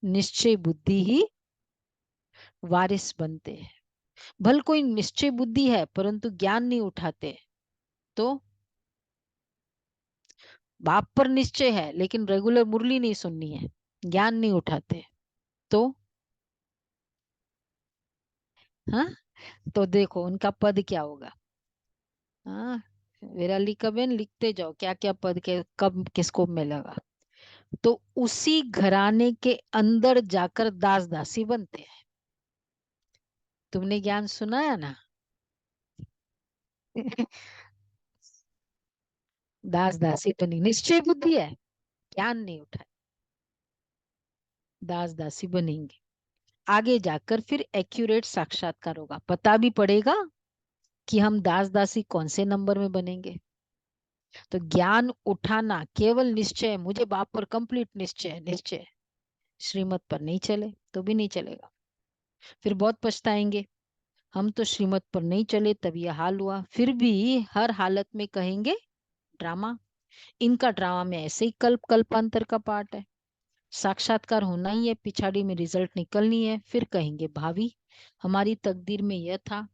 निश्चय बुद्धि ही वारिस बनते हैं। भल कोई निश्चय बुद्धि है परंतु ज्ञान नहीं उठाते, तो बाप पर निश्चय है लेकिन रेगुलर मुरली नहीं सुननी है, ज्ञान नहीं उठाते, तो हाँ, तो देखो उनका पद क्या होगा। हाँ, विराली का बेन लिखते जाओ क्या क्या पद के कब किसको मिलेगा। तो उसी घराने के अंदर जाकर दास दासी बनते हैं। तुमने ज्ञान सुनाया ना। दास दासी तो नहीं, निश्चय बुद्धि है, ज्ञान नहीं उठा, दास दासी बनेंगे। आगे जाकर फिर एक्यूरेट साक्षात्कार होगा, पता भी पड़ेगा कि हम दास दासी कौन से नंबर में बनेंगे। तो ज्ञान उठाना केवल निश्चय है, मुझे बाप पर कंप्लीट निश्चय है, निश्चय है, श्रीमत पर नहीं चले तो भी नहीं चलेगा, फिर बहुत पछताएंगे। हम तो श्रीमत पर नहीं चले तब यह हाल हुआ, फिर भी हर हालत में कहेंगे ड्रामा। इनका ड्रामा में ऐसे ही कल्प कल्पांतर का पार्ट है। साक्षात्कार होना ही है, पिछाड़ी में रिजल्ट निकलनी है, फिर कहेंगे भाभी हमारी तकदीर में यह था,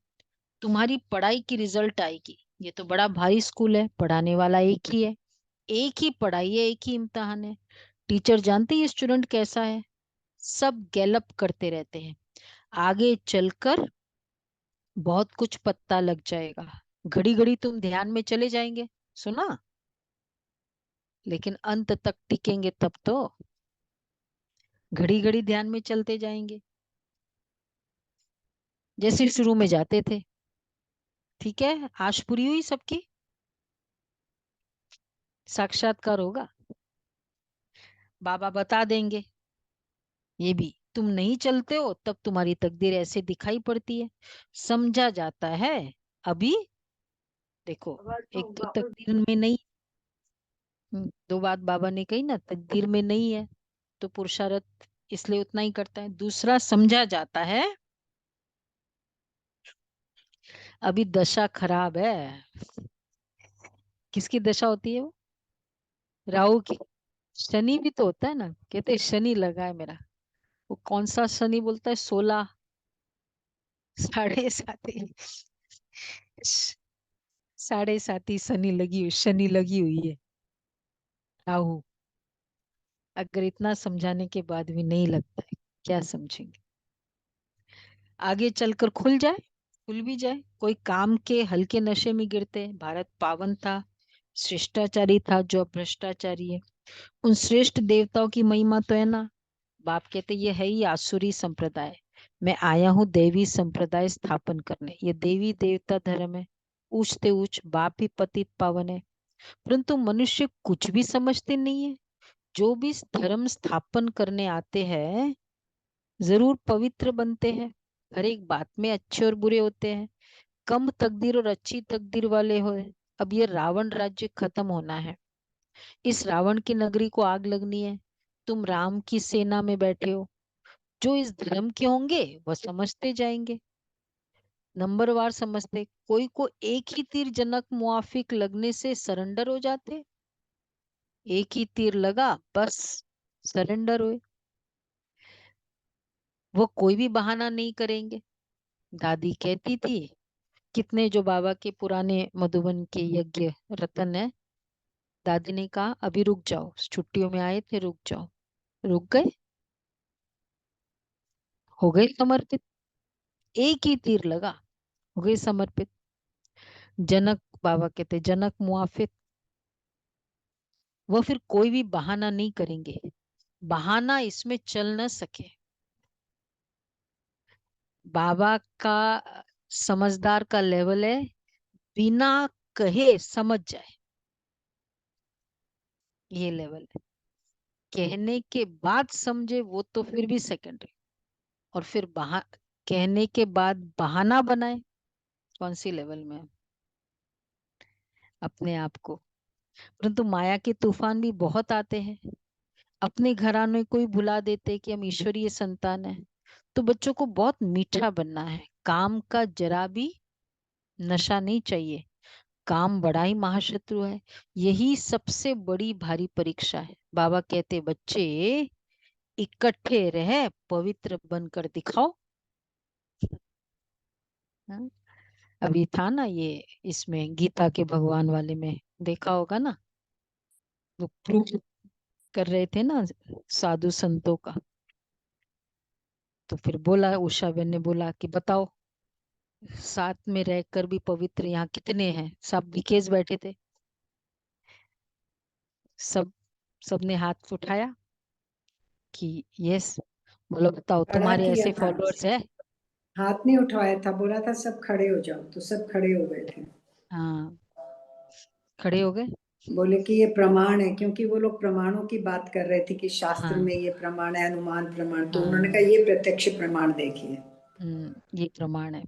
तुम्हारी पढ़ाई की रिजल्ट आएगी। ये तो बड़ा भारी स्कूल है, पढ़ाने वाला एक ही है, एक ही पढ़ाई है, एक ही इम्तिहान है, टीचर जानते ही स्टूडेंट कैसा है, सब गैलप करते रहते हैं। आगे चलकर बहुत कुछ पता लग जाएगा, घड़ी घड़ी तुम ध्यान में चले जाएंगे, सुना, लेकिन अंत तक टिकेंगे तब तो, घड़ी घड़ी ध्यान में चलते जाएंगे जैसे शुरू में जाते थे। ठीक है, आश पूरी हुई सबकी, साक्षात्कार होगा। बाबा बता देंगे। ये भी तुम नहीं चलते हो तब तुम्हारी तकदीर ऐसे दिखाई पड़ती है, समझा जाता है। अभी देखो, एक तो तकदीर में नहीं, दो बात बाबा ने कही ना, तकदीर में नहीं है तो पुरुषार्थ इसलिए उतना ही करता है। दूसरा, समझा जाता है। अभी दशा खराब है। किसकी दशा होती है वो? राहु की। शनि भी तो होता है ना, कहते हैं शनि लगा है मेरा। वो कौन सा शनि बोलता है? 16 साढ़े 7 साढ़े 7 शनि लगी हुई है राहु। अगर इतना समझाने के बाद भी नहीं लगता है, क्या समझेंगे? आगे चलकर खुल भी जाए। कोई काम के हल्के नशे में गिरते। भारत पावन था, शिष्टाचारी था, जो भ्रष्टाचारी है। उन श्रेष्ठ देवताओं की महिमा तो है ना। बाप कहते ये है ही आसुरी संप्रदाय, मैं आया हूँ देवी संप्रदाय स्थापन करने। ये देवी देवता धर्म है, ऊंचते ऊंच बाप भी पतित पावन है। परंतु मनुष्य कुछ भी समझते नहीं है। जो भी इस धर्म स्थापन करने आते हैं जरूर पवित्र बनते हैं, हर एक बात में अच्छे और बुरे होते हैं, कम तकदीर और अच्छी तकदीर वाले हो। अब ये रावण राज्य खत्म होना है, इस रावण की नगरी को आग लगनी है। तुम राम की सेना में बैठे हो, जो इस धर्म के होंगे वह समझते जाएंगे, नंबरवार समझते। कोई को एक ही तीर जनक मुआफिक लगने से सरेंडर हो जाते। एक ही तीर लगा, बस सरेंडर हुए। वो कोई भी बहाना नहीं करेंगे। दादी कहती थी, कितने जो बाबा के पुराने मधुबन के यज्ञ रतन है, दादी ने कहा अभी रुक जाओ, छुट्टियों में आए थे, रुक जाओ। रुक गए, हो गए समर्पित। एक ही तीर लगा, हो गए समर्पित। जनक, बाबा कहते जनक मुआफिक, वह फिर कोई भी बहाना नहीं करेंगे, बहाना इसमें चल न सके। बाबा का समझदार का लेवल है, बिना कहे समझ जाए, ये लेवल है। कहने के बाद समझे वो तो फिर भी सेकेंडरी। और फिर कहने के बाद बहाना बनाए, कौन सी लेवल में है अपने आप को। परंतु माया के तूफान भी बहुत आते हैं। अपने घराने को ही भुला देते कि हम ईश्वरीय संतान है। तो बच्चों को बहुत मीठा बनना है, काम का जरा भी नशा नहीं चाहिए। काम बड़ा ही महाशत्रु है, यही सबसे बड़ी भारी परीक्षा है। बाबा कहते बच्चे इकट्ठे रहे, पवित्र बनकर दिखाओ। हाँ? अभी था ना ये, इसमें गीता के भगवान वाले में देखा होगा ना, वो प्रूफ कर रहे थे ना साधु संतों का। तो फिर बोला, उषा बहन ने बोला कि बताओ, साथ में रहकर भी पवित्र यहाँ कितने हैं? सब विकेश बैठे थे, सब सबने हाथ उठाया कि यस। बोलो बताओ, खड़ा तुम्हारे किया ऐसे था, फॉलोअर्स है? हाथ नहीं उठवाया था, बोला था सब खड़े हो जाओ, तो सब खड़े हो गए थे। हाँ, खड़े हो गए। बोले कि ये प्रमाण है, क्योंकि वो लोग प्रमाणों की बात कर रहे थे कि शास्त्र हाँ में ये प्रमाण है, अनुमान प्रमाण। तो उन्होंने हाँ, कहा ये प्रत्यक्ष प्रमाण देखिए। ये प्रमाण है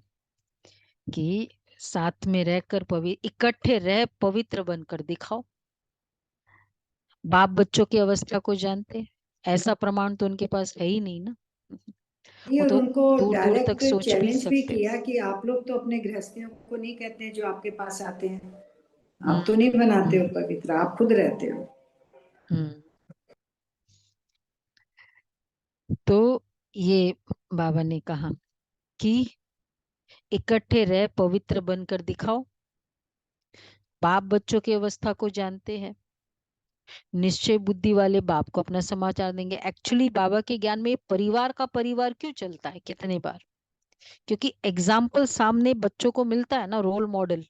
कि साथ में रहकर इकट्ठे रह पवित्र बनकर दिखाओ। बाप बच्चों की अवस्था को जानते हैं, ऐसा प्रमाण तो उनके पास है ही नहीं ना। नहीं, वो और तो उनको दूर दूर तक डायरेक्ट सोच भी चैलेंज भी सकते। किया कि आप लोग तो अपने गृहस्थियों को नहीं कहते हैं जो आपके पास आते हैं, हम्म आप तो नहीं बनाते हो हम्म पवित्र, आप खुद रहते हो। हम्म। तो ये बाबा ने कहा कि इकट्ठे रह पवित्र बनकर दिखाओ। बाप बच्चों की अवस्था को जानते हैं, निश्चय बुद्धि वाले बाप को अपना समाचार देंगे। एक्चुअली बाबा के ज्ञान में परिवार का परिवार क्यों चलता है कितने बार? क्योंकि एग्जाम्पल सामने बच्चों को मिलता है ना, रोल मॉडल।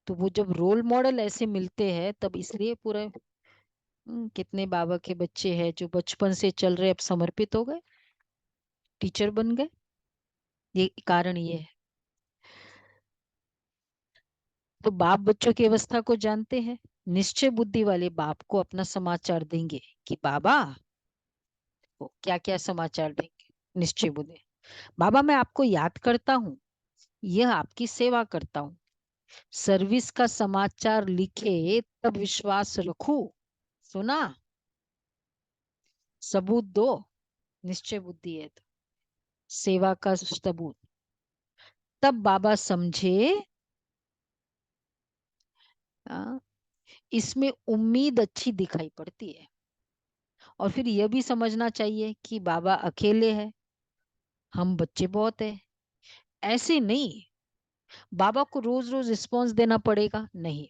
तो वो जब रोल मॉडल ऐसे मिलते हैं तब इसलिए पूरा कितने बाबा के बच्चे हैं जो बचपन से चल रहे, अब समर्पित हो गए, टीचर बन गए। ये कारण ये है। तो बाप बच्चों की अवस्था को जानते हैं, निश्चय बुद्धि वाले बाप को अपना समाचार देंगे कि बाबा, वो क्या क्या समाचार देंगे। निश्चय बुद्धि, बाबा मैं आपको याद करता हूँ, यह आपकी सेवा करता हूँ, सर्विस का समाचार लिखे तब विश्वास रखूं। सुना, सबूत दो। निश्चय बुद्धि है तो सेवा का सबूत। तब बाबा समझे इसमें उम्मीद अच्छी दिखाई पड़ती है। और फिर यह भी समझना चाहिए कि बाबा अकेले हैं, हम बच्चे बहुत हैं। ऐसे नहीं बाबा को रोज रोज रिस्पॉन्स देना पड़ेगा, नहीं।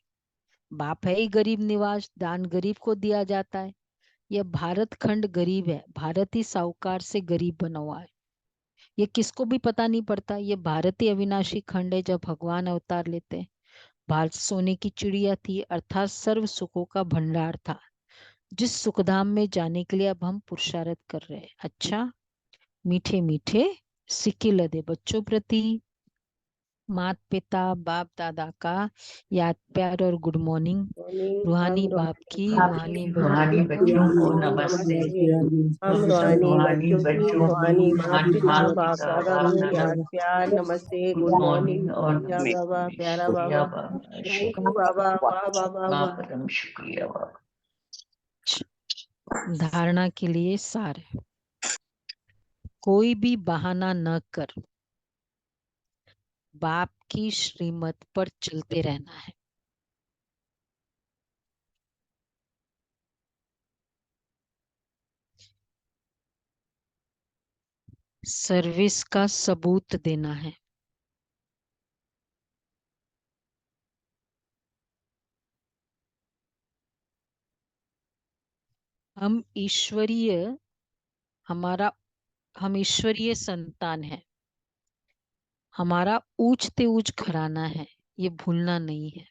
बाप है ही गरीब निवाज, दान गरीब को दिया जाता है। यह भारत खंड गरीब है, भारत ही साहूकार से गरीब बना हुआ है। ये किसको भी पता नहीं पड़ता। ये भारत ही अविनाशी खंड है, जब भगवान अवतार लेते हैं। भारत सोने की चिड़िया थी, अर्थात सर्व सुखों का भंडार था, जिस सुखधाम में जाने के लिए अब हम पुरुषार्थ कर रहे हैं। अच्छा, मीठे मीठे सिक्के लदे बच्चों प्रति माता पिता बाप दादा का याद प्यार और गुड मॉर्निंग। रूहानी बाप की रूहानी रूहानी बच्चों को नमस्ते। हम रूहानी बच्चों की रूहानी माता रूहानी पिता माता बाप पिता दादा बाप को दादा याद प्यार नमस्ते गुड गुड मॉर्निंग। मॉर्निंग और या बाबा प्यारा शुक्रिया बाबा, बाबा, थैंक यू बाबा, वाह बाबा माँ वाह। परम शुक्रिया बाबा। धारणा के लिए सार है, कोई भी बहाना न कर बाप की श्रीमत पर चलते रहना है। सर्विस का सबूत देना है। हम ईश्वरीय संतान है, हमारा ऊंच ते ऊंच घराना है, ये भूलना नहीं है।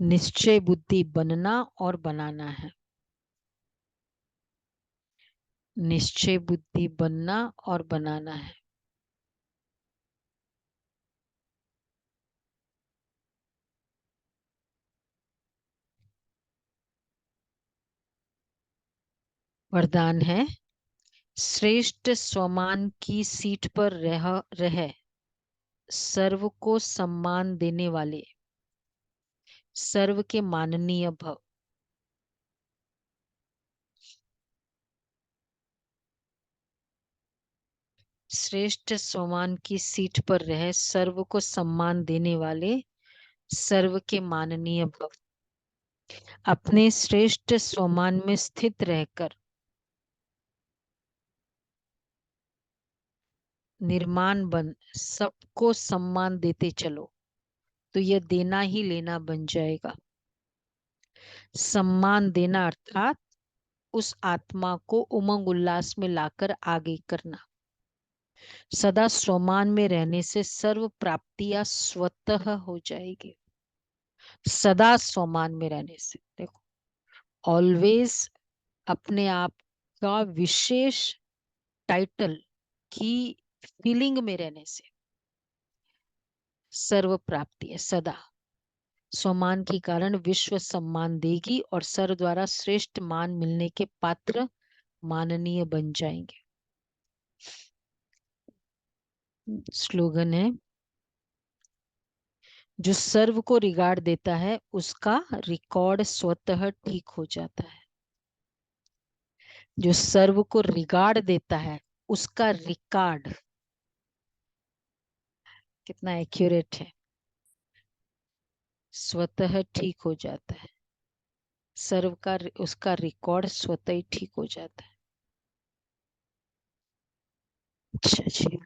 निश्चय बुद्धि बनना और बनाना है। निश्चय बुद्धि बनना और बनाना है। वरदान है, श्रेष्ठ स्वमान की सीट पर रह सर्व को सम्मान देने वाले सर्व के माननीय भव। श्रेष्ठ स्वमान की सीट पर रह सर्व को सम्मान देने वाले सर्व के माननीय भव। अपने श्रेष्ठ स्वमान में स्थित रहकर निर्माण बन सबको सम्मान देते चलो, तो यह देना ही लेना बन जाएगा। सम्मान देना अर्थात उस आत्मा को उमंग उल्लास में लाकर आगे करना। सदा स्वमान में रहने से सर्व प्राप्तियां स्वतः हो जाएगी। सदा स्वमान में रहने से, देखो, ऑलवेज अपने आप का विशेष टाइटल की फीलिंग में रहने से सर्व प्राप्ति है। सदा स्वमान के कारण विश्व सम्मान देगी और सर्व द्वारा श्रेष्ठ मान मिलने के पात्र माननीय बन जाएंगे। स्लोगन है, जो सर्व को रिगार्ड देता है उसका रिकॉर्ड स्वतः ठीक हो जाता है। जो सर्व को रिगार्ड देता है उसका रिकॉर्ड कितना एक्यूरेट है, स्वतः ठीक हो जाता है। सर्व का उसका रिकॉर्ड स्वतः ही ठीक हो जाता है। अच्छा जी।